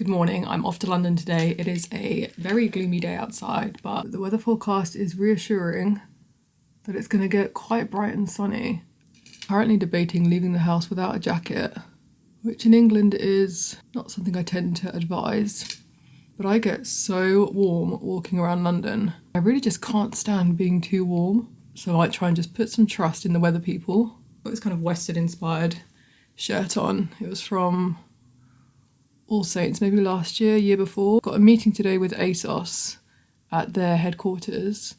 Good morning, I'm off to London today. It is a very gloomy day outside, but the weather forecast is reassuring that it's going to get quite bright and sunny. Currently debating leaving the house without a jacket, which in England is not something I tend to advise, but I get so warm walking around London. I really just can't stand being too warm, so I might try and just put some trust in the weather people. Got this kind of Western inspired shirt on. It was from All Saints, maybe last year before. Got a meeting today with ASOS at their headquarters,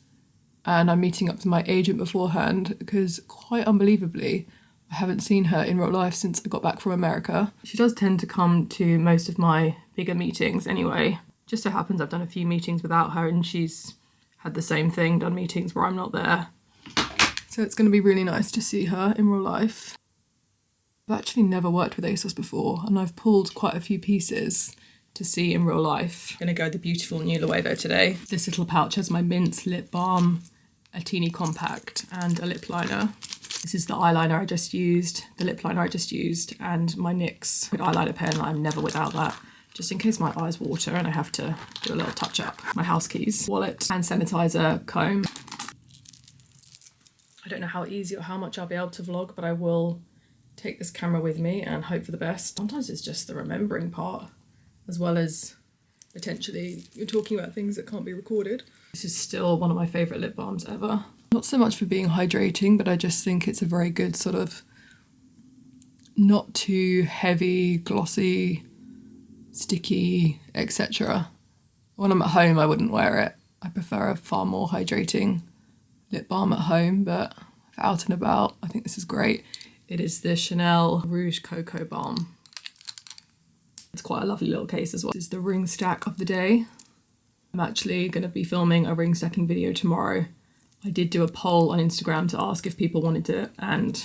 and I'm meeting up with my agent beforehand because, quite unbelievably, I haven't seen her in real life since I got back from America. She does tend to come to most of my bigger meetings anyway. Just so happens I've done a few meetings without her and she's had the same thing, done meetings where I'm not there. So it's going to be really nice to see her in real life. I've actually never worked with ASOS before and I've pulled quite a few pieces to see in real life. I'm gonna go the beautiful new though today. This little pouch has my Mints lip balm, a teeny compact and a lip liner. This is the eyeliner I just used, the lip liner I just used, and my NYX eyeliner pen. I'm never without that, just in case my eyes water and I have to do a little touch up. My house keys, wallet, hand sanitizer, comb. I don't know how easy or how much I'll be able to vlog, but I will take this camera with me and hope for the best. Sometimes it's just the remembering part, as well as potentially you're talking about things that can't be recorded. This is still one of my favourite lip balms ever. Not so much for being hydrating, but I just think it's a very good sort of not too heavy, glossy, sticky, etc. When I'm at home, I wouldn't wear it. I prefer a far more hydrating lip balm at home, but for out and about, I think this is great. It is the Chanel Rouge Cocoa Balm. It's quite a lovely little case as well. This is the ring stack of the day. I'm actually going to be filming a ring stacking video tomorrow. I did do a poll on Instagram to ask if people wanted it, and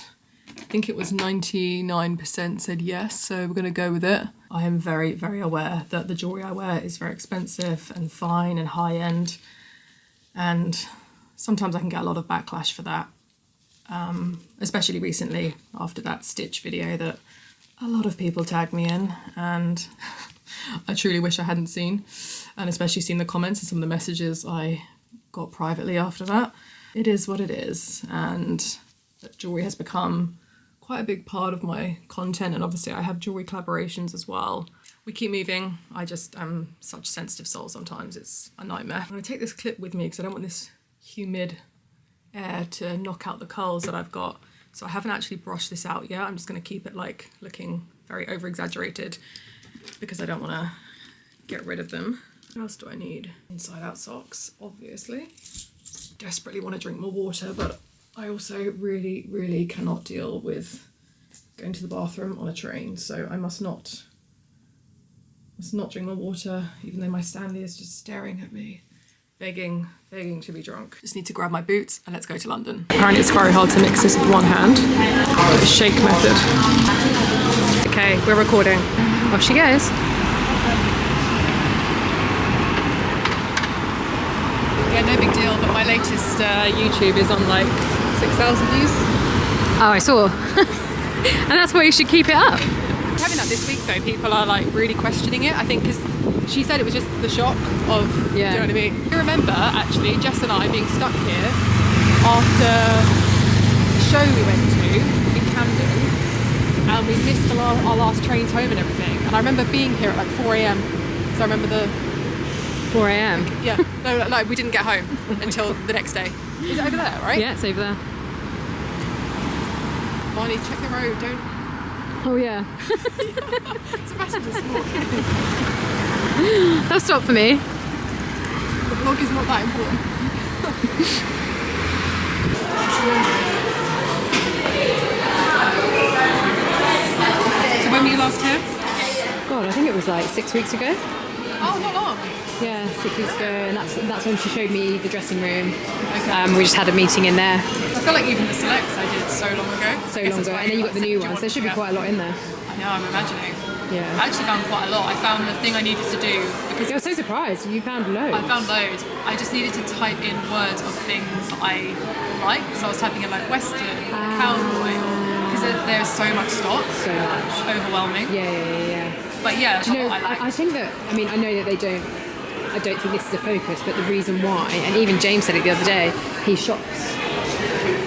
I think it was 99% said yes, so we're going to go with it. I am very, very aware that the jewellery I wear is very expensive and fine and high end, and sometimes I can get a lot of backlash for that. Especially recently after that Stitch video that a lot of people tagged me in, and I truly wish I hadn't seen, and especially seen the comments and some of the messages I got privately after that. It is what it is, and jewellery has become quite a big part of my content, and obviously I have jewellery collaborations as well. We keep moving. I just am such a sensitive soul sometimes, it's a nightmare. I'm going to take this clip with me because I don't want this humid air to knock out the curls that I've got. So I haven't actually brushed this out yet. I'm just going to keep it like looking very over exaggerated because I don't want to get rid of them. What else do I need? Inside out socks, obviously. Desperately want to drink more water, but I also really cannot deal with going to the bathroom on a train. So I must not drink more water, even though my Stanley is just staring at me, begging to be drunk. Just need to grab my boots and let's go to London. Apparently it's very hard to mix this with one hand. The shake method. Okay, we're recording. Off she goes. Yeah, no big deal, but my latest YouTube is on like 6,000 views. Oh, I saw. And that's why you should keep it up. Having that this week though, people are like really questioning it, I think, because she said it was just the shock of, yeah. Do you know what I mean? I remember actually Jess and I being stuck here after the show we went to in Camden, and we missed our last trains home and everything, and I remember being here at like 4 a.m. so I remember the 4 a.m. Yeah, no, we didn't get home until the next day. Is it over there, right? Yeah, it's over there. Marnie, check the road, don't... Oh yeah. Sebastian just walking. That'll stop for me. The vlog is not that important. So when were you last here? God, I think it was like 6 weeks ago. Oh, not long. Yeah, 6 weeks ago, and that's when she showed me the dressing room. Okay. We just had a meeting in there. I feel like even the selects I did so long ago. And then you got the new ones. There should be quite a lot in there. I know, I'm imagining. Yeah. I actually found quite a lot. I found the thing I needed to do because I was so surprised. You found loads. I found loads. I just needed to type in words of things I like. So I was typing in like Western, cowboy, because there's so much stock. So much. It's overwhelming. Yeah. But yeah, Do you know, I like. I think that, I mean, I know that they don't, I don't think this is a focus, but the reason why, and even James said it the other day, he shops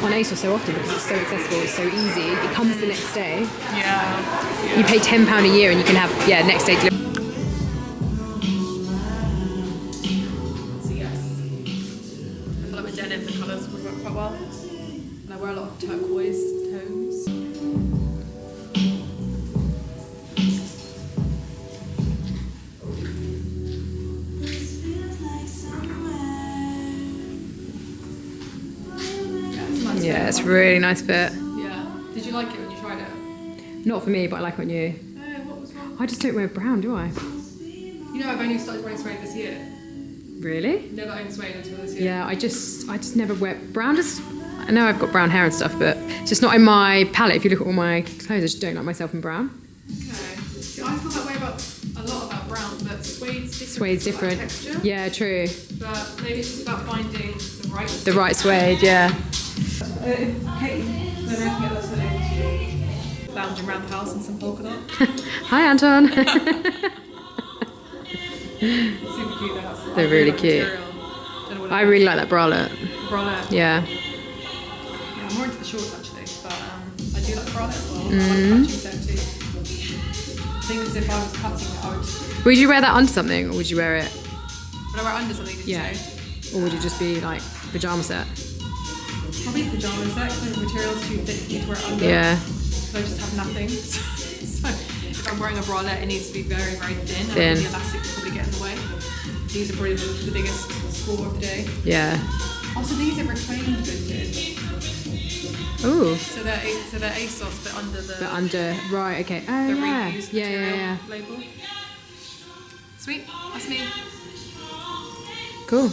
on ASOS so often because it's so accessible, it's so easy. It comes the next day. Yeah. You pay £10 a year and you can have, next day delivery. So yes, I feel like with denim the colours would work quite well, and I wear a lot of turquoise tones. Yeah, it's a really nice fit. Yeah. Did you like it when you tried it? Not for me, but I like it on you. What was wrong? I just don't wear brown, do I? You know, I've only started wearing suede this year. Really? Never owned suede until this year. Yeah, I just never wear brown. I know I've got brown hair and stuff, but it's just not in my palette. If you look at all my clothes, I just don't like myself in brown. Okay. See, I feel that way about a lot about brown, but suede's different. Suede's different. Like texture, Yeah, true. but maybe it's just about finding The right suede, yeah. Kate, then I can get that suede. Lounging around the house in some polka dot. Hi, Anton. Super cute. That's They're really cute. I really like that bralette. Bralette. Yeah. Yeah, I'm more into the shorts actually, but I do like the bralette as well. I like the matching set too. I think as if I was cutting it, I would. Would you wear that under something, or would you wear it? Would I wear it under something? Did you Yeah. say? Or would it just be like pajama set? Probably pyjamas. That the material's too thick for me to wear it under. Yeah. So I just have nothing. So if I'm wearing a bralette, it needs to be very, very thin. Thin. And the elastic will probably get in the way. These are probably the biggest score of the day. Yeah. Also, these are reclaimed vintage. Ooh. So they're ASOS, but under the Right. Okay. Oh the yeah. reused Yeah. material Yeah. label. Sweet. That's me. Cool.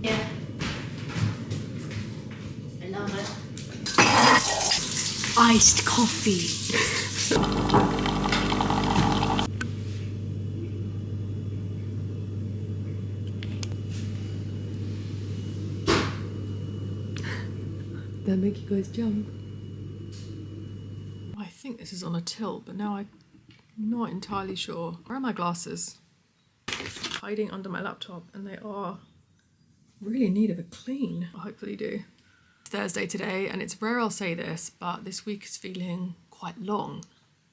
Yeah. I love it. Iced coffee. That make you guys jump. I think this is on a tilt, but now I'm not entirely sure. Where are my glasses? Hiding under my laptop, and they are really in need of a clean. I hopefully do. It's Thursday today, and it's rare I'll say this, but this week is feeling quite long.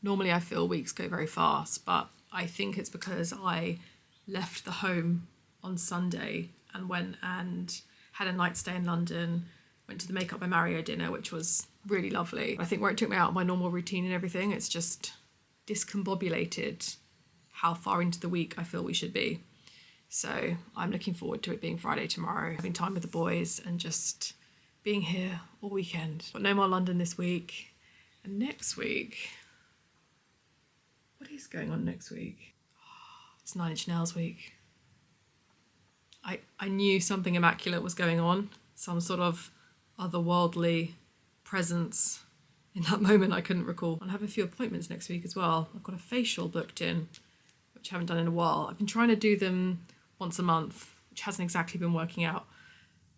Normally I feel weeks go very fast, but I think it's because I left the home on Sunday and went and had a night stay in London, went to the Makeup by Mario dinner, which was really lovely. I think where it took me out of my normal routine and everything, it's just discombobulated how far into the week I feel we should be. So I'm looking forward to it being Friday tomorrow, having time with the boys and just being here all weekend. But no more London this week. And next week, what is going on next week? It's 9 Inch Nails week. I knew something immaculate was going on, some sort of otherworldly presence. In that moment I couldn't recall. I have a few appointments next week as well. I've got a facial booked in, which I haven't done in a while. I've been trying to do them once a month, which hasn't exactly been working out,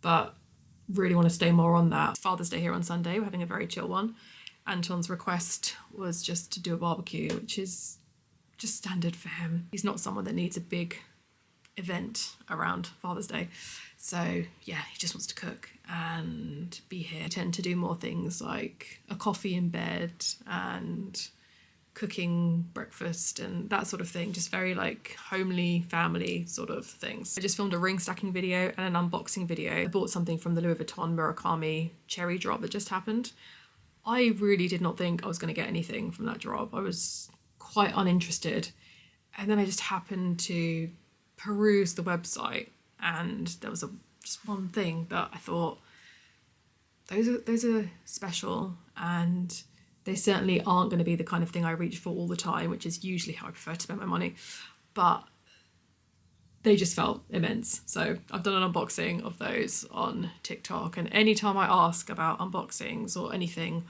but really want to stay more on that. Father's Day here on Sunday, we're having a very chill one. Anton's request was just to do a barbecue, which is just standard for him. He's not someone that needs a big event around Father's Day. So yeah, he just wants to cook and be here. I tend to do more things like a coffee in bed and cooking breakfast and that sort of thing, just very like homely family sort of things. I just filmed a ring stacking video and an unboxing video. I bought something from the Louis Vuitton Murakami cherry drop that just happened. I really did not think I was going to get anything from that drop. I was quite uninterested, and then I just happened to peruse the website and there was just one thing that I thought, those are special, and they certainly aren't going to be the kind of thing I reach for all the time, which is usually how I prefer to spend my money, but they just felt immense. So I've done an unboxing of those on TikTok, and anytime I ask about unboxings or anything,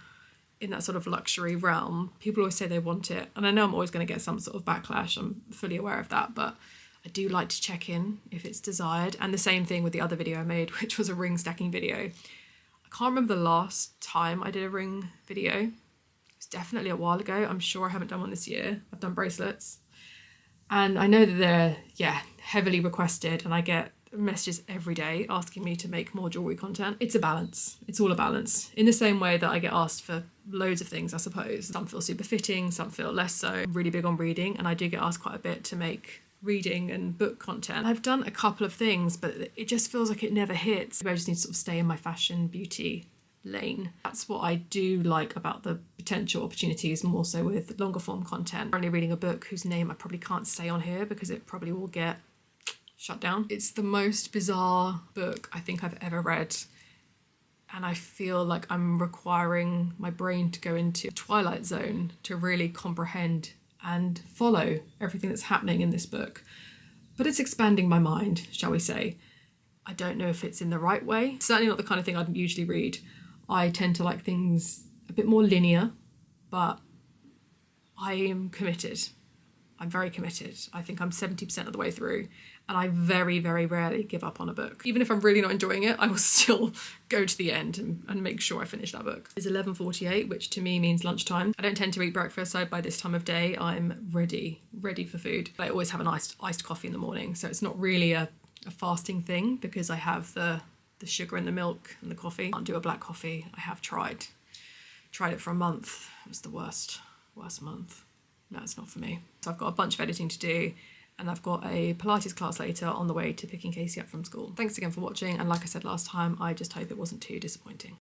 in that sort of luxury realm, people always say they want it. And I know I'm always going to get some sort of backlash. I'm fully aware of that. But I do like to check in if it's desired. And the same thing with the other video I made, which was a ring stacking video. I can't remember the last time I did a ring video. It was definitely a while ago. I'm sure I haven't done one this year. I've done bracelets. And I know that they're, heavily requested, and I get messages every day asking me to make more jewellery content. It's a balance. It's all a balance. In the same way that I get asked for loads of things, I suppose. Some feel super fitting, some feel less so. I'm really big on reading, and I do get asked quite a bit to make reading and book content. I've done a couple of things, but it just feels like it never hits. I just need to sort of stay in my fashion, beauty lane. That's what I do like about the potential opportunities, more so with longer form content. I'm currently reading a book whose name I probably can't say on here because it probably will get shut down. It's the most bizarre book I think I've ever read, and I feel like I'm requiring my brain to go into a twilight zone to really comprehend and follow everything that's happening in this book. But it's expanding my mind, shall we say. I don't know if it's in the right way. It's certainly not the kind of thing I'd usually read. I tend to like things a bit more linear, but I am committed. I'm very committed. I think I'm 70% of the way through, and I very, very rarely give up on a book. Even if I'm really not enjoying it, I will still go to the end and make sure I finish that book. It's 11:48, which to me means lunchtime. I don't tend to eat breakfast, so by this time of day, I'm ready for food. I always have an iced coffee in the morning, so it's not really a fasting thing because I have the sugar and the milk and the coffee. I can't do a black coffee. I have tried it for a month. It was the worst month. No, it's not for me. So I've got a bunch of editing to do, and I've got a Pilates class later on the way to picking Casey up from school. Thanks again for watching, and like I said last time, I just hope it wasn't too disappointing.